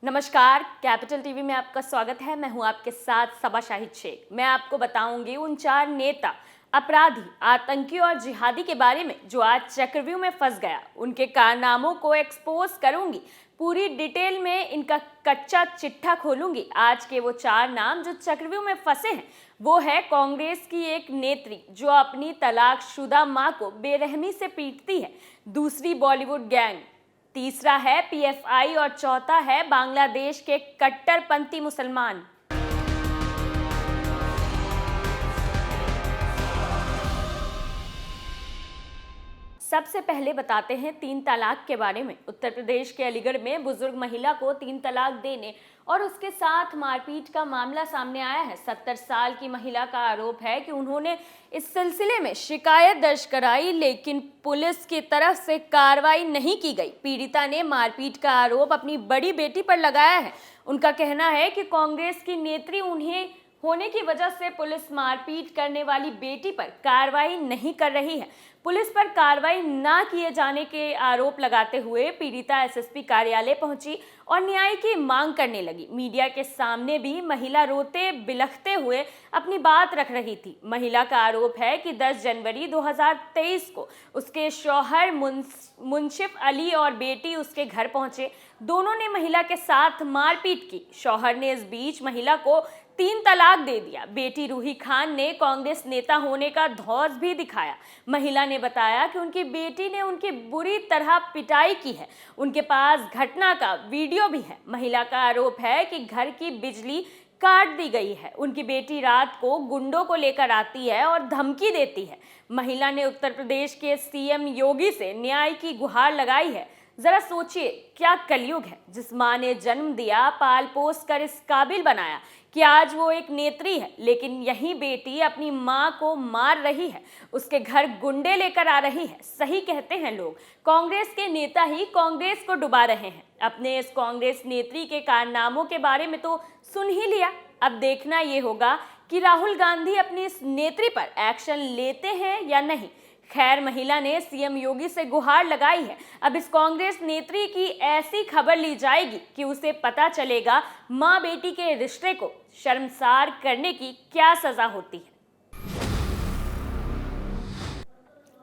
नमस्कार, capital TV में आपका स्वागत है। मैं हूं आपके साथ सबा शाहिद शेख। मैं आपको बताऊंगी उन 4 नेता, अपराधी, आतंकी और जिहादी के बारे में जो आज चक्रव्यूह में फंस गया। उनके कारनामों को एक्सपोज करूंगी, पूरी डिटेल में इनका कच्चा चिट्ठा खोलूंगी। आज के वो 4 नाम जो चक्रव्यूह में फंसे हैं वो है कांग्रेस की एक नेत्री जो अपनी तलाकशुदा मां को बेरहमी से पीटती है, दूसरी बॉलीवुड गैंग, तीसरा है पीएफआई और चौथा है बांग्लादेश के कट्टरपंथी मुसलमान। सबसे पहले बताते हैं 3 तलाक के बारे में। उत्तर प्रदेश के अलीगढ़ में बुजुर्ग महिला को 3 तलाक देने और उसके साथ मारपीट का मामला सामने आया है। 70 साल की महिला का आरोप है कि उन्होंने इस सिलसिले में शिकायत दर्ज कराई, लेकिन पुलिस की तरफ से कार्रवाई नहीं की गई। पीड़िता ने मारपीट का आरोप अपनी बड़ी बेटी पर लगाया है। उनका कहना है कि कांग्रेस की नेत्री उन्हें होने की वजह से पुलिस मारपीट करने वाली बेटी पर कार्रवाई नहीं कर रही है। पुलिस पर कार्रवाई न किए जाने के आरोप लगाते हुए पीड़िता एसएसपी कार्यालय पहुंची और न्याय की मांग करने लगी। मीडिया के सामने भी महिला रोते बिलखते हुए अपनी बात रख रही थी। महिला का आरोप है कि 10 जनवरी 2023 को उसके शौहर मुंशिफ अली और बेटी उसके घर पहुंचे। दोनों ने महिला के साथ मारपीट की। शौहर ने इस बीच महिला को 3 तलाक दे दिया। बेटी रूही खान ने कांग्रेस नेता होने का धौंस भी दिखाया। महिला ने बताया कि उनकी बेटी ने उनकी बुरी तरह पिटाई की है। उनके पास घटना का वीडियो भी है। महिला का आरोप है कि घर की बिजली काट दी गई है। उनकी बेटी रात को गुंडों को लेकर आती है और धमकी देती है। महिला ने उत्तर प्रदेश के सीएम योगी से न्याय की गुहार लगाई है। जरा सोचिए, क्या कलयुग है। जिस मां ने जन्म दिया, पाल पोस कर इस काबिल बनाया कि आज वो एक नेत्री है, लेकिन यही बेटी अपनी मां को मार रही है, उसके घर गुंडे लेकर आ रही है। सही कहते हैं लोग, कांग्रेस के नेता ही कांग्रेस को डुबा रहे हैं। अपने इस कांग्रेस नेत्री के कारनामों के बारे में तो सुन ही लिया। अब देखना ये होगा कि राहुल गांधी अपनी इस नेत्री पर एक्शन लेते हैं या नहीं। खैर, महिला ने सीएम योगी से गुहार लगाई है। अब इस कांग्रेस नेत्री की ऐसी खबर ली जाएगी कि उसे पता चलेगा मां बेटी के रिश्ते को शर्मसार करने की क्या सजा होती है।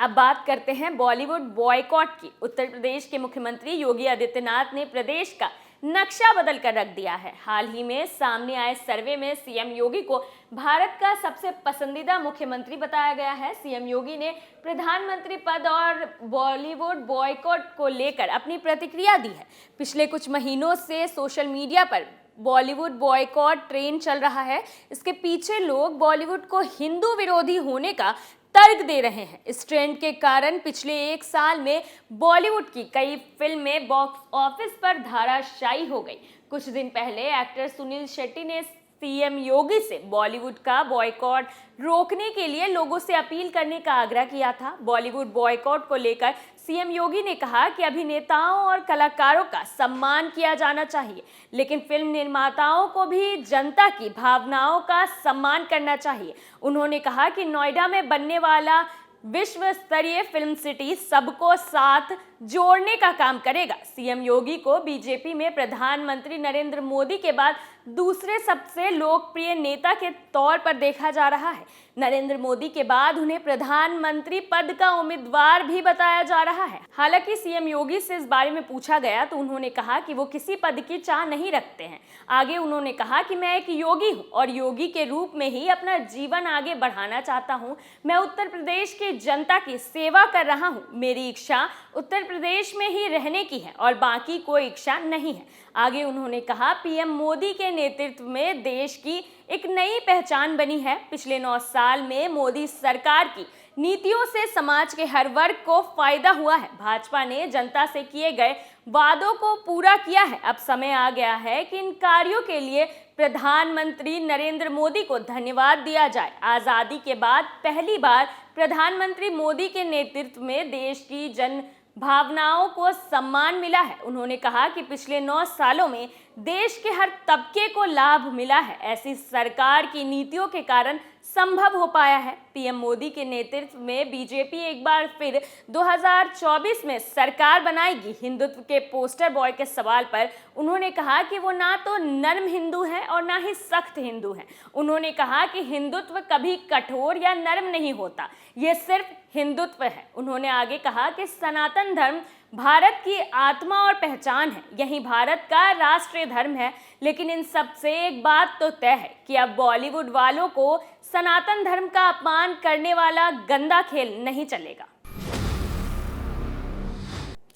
अब बात करते हैं बॉलीवुड बॉयकॉट की। उत्तर प्रदेश के मुख्यमंत्री योगी आदित्यनाथ ने प्रदेश का नक्शा बदल कर रख दिया है। हाल ही में सामने आए सर्वे में सीएम योगी को भारत का सबसे पसंदीदा मुख्यमंत्री बताया गया है। सीएम योगी ने प्रधानमंत्री पद और बॉलीवुड बॉयकॉट को लेकर अपनी प्रतिक्रिया दी है। पिछले कुछ महीनों से सोशल मीडिया पर बॉलीवुड बॉयकॉट ट्रेंड चल रहा है। इसके पीछे लोग बॉलीवुड को हिंदू विरोधी होने का तर्क दे रहे हैं। इस ट्रेंड के कारण पिछले 1 साल में बॉलीवुड की कई फिल्में बॉक्स ऑफिस पर धाराशायी हो गई। कुछ दिन पहले एक्टर सुनील शेट्टी ने सीएम योगी से बॉलीवुड का बॉयकॉट रोकने के लिए लोगों से अपील करने का आग्रह किया था। बॉलीवुड बॉयकॉट को लेकर सीएम योगी ने कहा कि अभिनेताओं और कलाकारों का सम्मान किया जाना चाहिए, लेकिन फिल्म निर्माताओं को भी जनता की भावनाओं का सम्मान करना चाहिए। उन्होंने कहा कि नोएडा में बनने वाला विश्व स्तरीय फिल्म सिटी सबको साथ जोड़ने का काम करेगा। सीएम योगी को बीजेपी में प्रधानमंत्री नरेंद्र मोदी के बाद दूसरे सबसे लोकप्रिय नेता के तौर पर देखा जा रहा है। नरेंद्र मोदी के बाद उन्हें प्रधानमंत्री पद का उम्मीदवार भी बताया जा रहा है। हालांकि सीएम योगी से इस बारे में पूछा गया तो उन्होंने कहा कि वो किसी पद की चाह नहीं रखते हैं। आगे उन्होंने कहा कि मैं एक योगी हूँ और योगी के रूप में ही अपना जीवन आगे बढ़ाना चाहता हूँ। मैं उत्तर प्रदेश की जनता की सेवा कर रहा हूँ। मेरी इच्छा उत्तर प्रदेश में ही रहने की है और बाकी कोई इच्छा नहीं है। आगे उन्होंने कहा, पीएम मोदी के नेतृत्व में देश की एक नई पहचान बनी है। पिछले 9 साल में मोदी सरकार की नीतियों से समाज के हर वर्ग को फायदा हुआ है। भाजपा ने जनता से किए गए वादों को पूरा किया है। अब समय आ गया है कि इन कार्यों के लिए प्रधानमंत्री नरेंद्र मोदी को धन्यवाद दिया जाए। आज़ादी के बाद पहली बार प्रधानमंत्री मोदी के नेतृत्व में देश की जन भावनाओं को सम्मान मिला है। उन्होंने कहा कि पिछले 9 सालों में देश के हर तबके को लाभ मिला है, ऐसी सरकार की नीतियों के कारण संभव हो पाया है। पीएम मोदी के नेतृत्व में बीजेपी एक बार फिर 2024 में सरकार बनाएगी। हिंदुत्व के पोस्टर बॉय के सवाल पर उन्होंने कहा कि वो ना तो नर्म हिंदू हैं और ना ही सख्त हिंदू हैं। उन्होंने कहा कि हिंदुत्व कभी कठोर या नर्म नहीं होता, ये सिर्फ हिंदुत्व है। उन्होंने आगे कहा कि सनातन धर्म भारत की आत्मा और पहचान है, यही भारत का राष्ट्रीय धर्म है। लेकिन इन सब से एक बात तो तय है कि अब बॉलीवुड वालों को सनातन धर्म का अपमान करने वाला गंदा खेल नहीं चलेगा।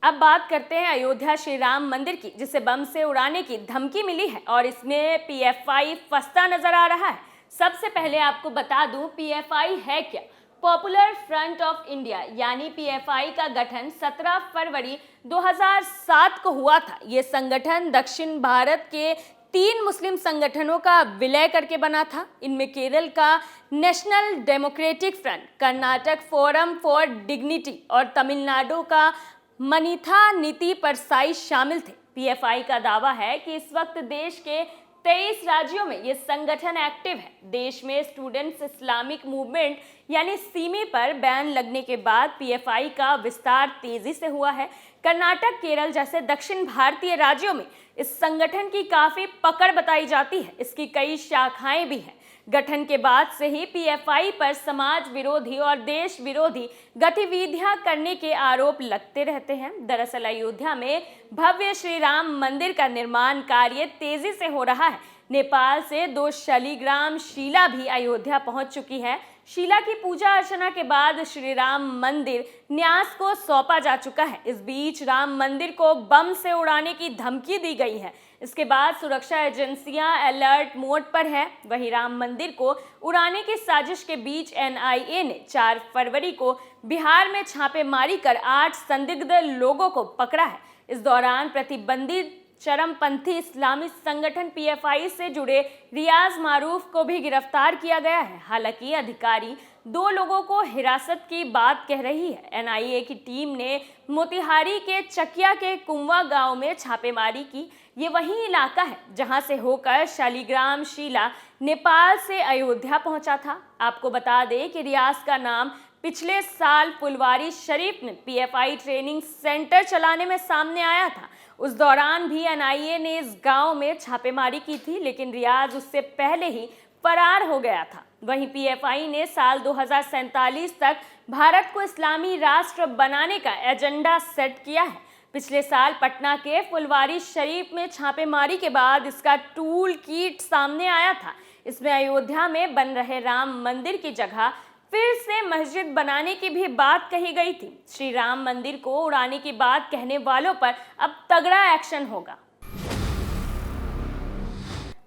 अब बात करते हैं अयोध्या श्री राम मंदिर की, जिसे बम से उड़ाने की धमकी मिली है और इसमें पीएफआई फंसता नजर आ रहा है। सबसे पहले आपको बता दूं, पीएफआई है क्या? पॉपुलर फ्रंट ऑफ इंडिया यानी पीएफआई का गठन 17 फरवरी 2007 को हुआ था। ये संगठन दक्षिण भारत के 3 मुस्लिम संगठनों का विलय करके बना था। इनमें केरल का national democratic front, Karnataka forum for dignity और तमिलनाडु का मनीथा नीति परसाई शामिल थे। पीएफआई का दावा है कि इस वक्त देश के 23 राज्यों में ये संगठन एक्टिव है। देश में स्टूडेंट्स इस्लामिक मूवमेंट यानी सिमी पर बैन लगने के बाद पीएफआई का विस्तार तेजी से हुआ है। कर्नाटक, केरल जैसे दक्षिण भारतीय राज्यों में इस संगठन की काफी पकड़ बताई जाती है। इसकी कई शाखाएं भी हैं। गठन के बाद से ही पीएफआई पर समाज विरोधी और देश विरोधी गतिविधियां करने के आरोप लगते रहते हैं। दरअसल अयोध्या में भव्य श्री राम मंदिर का निर्माण कार्य तेजी से हो रहा है। नेपाल से 2 शालिग्राम शिला भी अयोध्या पहुंच चुकी है। शिला की पूजा अर्चना के बाद श्री राम मंदिर न्यास को सौंपा जा चुका है। इस बीच राम मंदिर को बम से उड़ाने की धमकी दी गई है। इसके बाद सुरक्षा एजेंसियां अलर्ट मोड पर है। वहीं राम मंदिर को उड़ाने की साजिश के बीच एनआईए ने 4 फरवरी को बिहार में छापेमारी कर 8 संदिग्ध लोगों को पकड़ा है। इस दौरान प्रतिबंधित चरमपंथी इस्लामी संगठन पीएफआई से जुड़े रियाज मारूफ को भी गिरफ्तार किया गया है। हालांकि अधिकारी 2 लोगों को हिरासत की बात कह रही है। एनआईए की टीम ने मोतिहारी के चकिया के कुंवा गांव में छापेमारी की। ये वही इलाका है जहां से होकर शालिग्राम शिला नेपाल से अयोध्या पहुंचा था। आपको बता दें कि रियाज का नाम पिछले साल फुलवारी शरीफ में पीएफआई ट्रेनिंग सेंटर चलाने में सामने आया था। उस दौरान भी एनआईए ने इस गांव में छापेमारी की थी, लेकिन रियाज उससे पहले ही फरार हो गया था। वहीं पीएफआई ने साल 2047 तक भारत को इस्लामी राष्ट्र बनाने का एजेंडा सेट किया है। पिछले साल पटना के फुलवारी शरीफ में छापेमारी के बाद इसका टूल किट सामने आया था। इसमें अयोध्या में बन रहे राम मंदिर की जगह फिर से मस्जिद बनाने की भी बात कही गई थी। श्री राम मंदिर को उड़ाने की बात कहने वालों पर अब तगड़ा एक्शन होगा।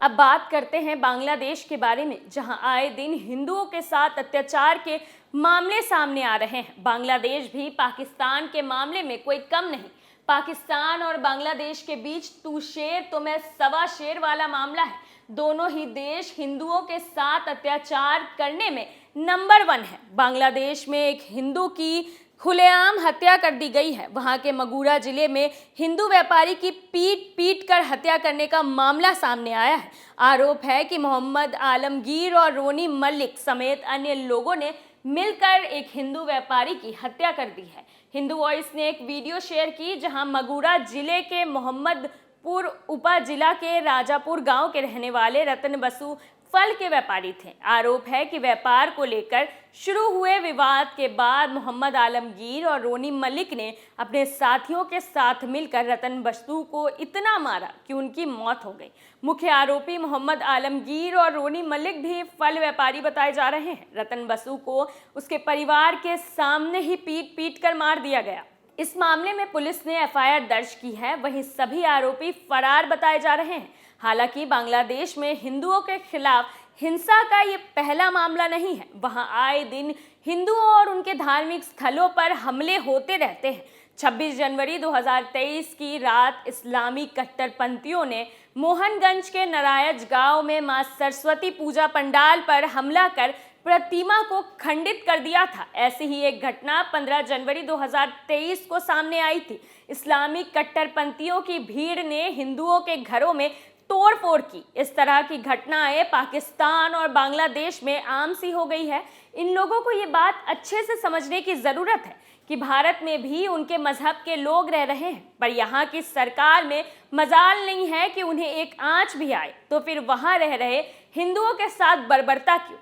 अब बात करते हैं बांग्लादेश के बारे में, जहां आए दिन हिंदुओं के साथ अत्याचार के मामले सामने आ रहे हैं। बांग्लादेश भी पाकिस्तान के मामले में कोई कम नहीं। पाकिस्तान और बांग्लादेश के बीच तू शेर तो मैं सवा शेर वाला मामला है। दोनों ही देश हिंदुओं के साथ अत्याचार करने में नंबर 1 है। बांग्लादेश में एक हिंदू की खुलेआम हत्या कर दी गई है। वहां के मगुरा जिले में हिंदू व्यापारी की पीट कर हत्या करने का मामला सामने आया है। आरोप है कि मोहम्मद आलमगीर और रोनी मलिक समेत अन्य लोगों ने मिलकर एक हिंदू व्यापारी की हत्या कर दी है। हिंदू वॉइस ने एक वीडियो शेयर की जहां मगुरा जिले के मोहम्मदपुर उपा जिला के राजापुर गांव के रहने वाले रतन बसु फल के व्यापारी थे। आरोप है कि व्यापार को लेकर शुरू हुए विवाद के बाद मोहम्मद आलमगीर और रोनी मलिक ने अपने साथियों के साथ मिलकर रतन बसु को इतना मारा कि उनकी मौत हो गई। मुख्य आरोपी मोहम्मद आलमगीर और रोनी मलिक भी फल व्यापारी बताए जा रहे हैं। रतन बसु को उसके परिवार के सामने ही पीट कर मार दिया गया। इस मामले में पुलिस ने एफआईआर दर्ज की है। वहीं सभी आरोपी फरार बताए जा रहे हैं। हालांकि बांग्लादेश में हिंदुओं के खिलाफ हिंसा का ये पहला मामला नहीं है। वहां आए दिन हिंदुओं और उनके धार्मिक स्थलों पर हमले होते रहते हैं। 26 जनवरी 2023 की रात इस्लामी कट्टरपंथियों ने मोहनगंज के नारायज गांव में मां सरस्वती पूजा पंडाल पर हमला कर प्रतिमा को खंडित कर दिया था। ऐसी ही एक घटना 15 जनवरी 2023 को सामने आई थी। इस्लामिक कट्टरपंथियों की भीड़ ने हिंदुओं के घरों में तोड़फोड़ की। इस तरह की घटनाएं पाकिस्तान और बांग्लादेश में आम सी हो गई है। इन लोगों को ये बात अच्छे से समझने की जरूरत है कि भारत में भी उनके मजहब के लोग रह रहे हैं, पर यहाँ की सरकार में मजाल नहीं है कि उन्हें एक आंच भी आए, तो फिर वहां रह रहे हिंदुओं के साथ बर्बरता क्यों?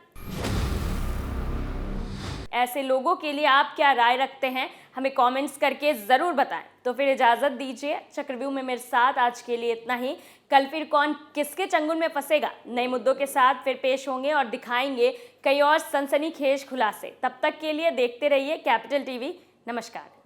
ऐसे लोगों के लिए आप क्या राय रखते हैं, हमें कमेंट्स करके ज़रूर बताएं। तो फिर इजाज़त दीजिए। चक्रव्यूह में मेरे साथ आज के लिए इतना ही। कल फिर कौन किसके चंगुल में फंसेगा, नए मुद्दों के साथ फिर पेश होंगे और दिखाएंगे कई और सनसनीखेज खुलासे। तब तक के लिए देखते रहिए कैपिटल टीवी। नमस्कार।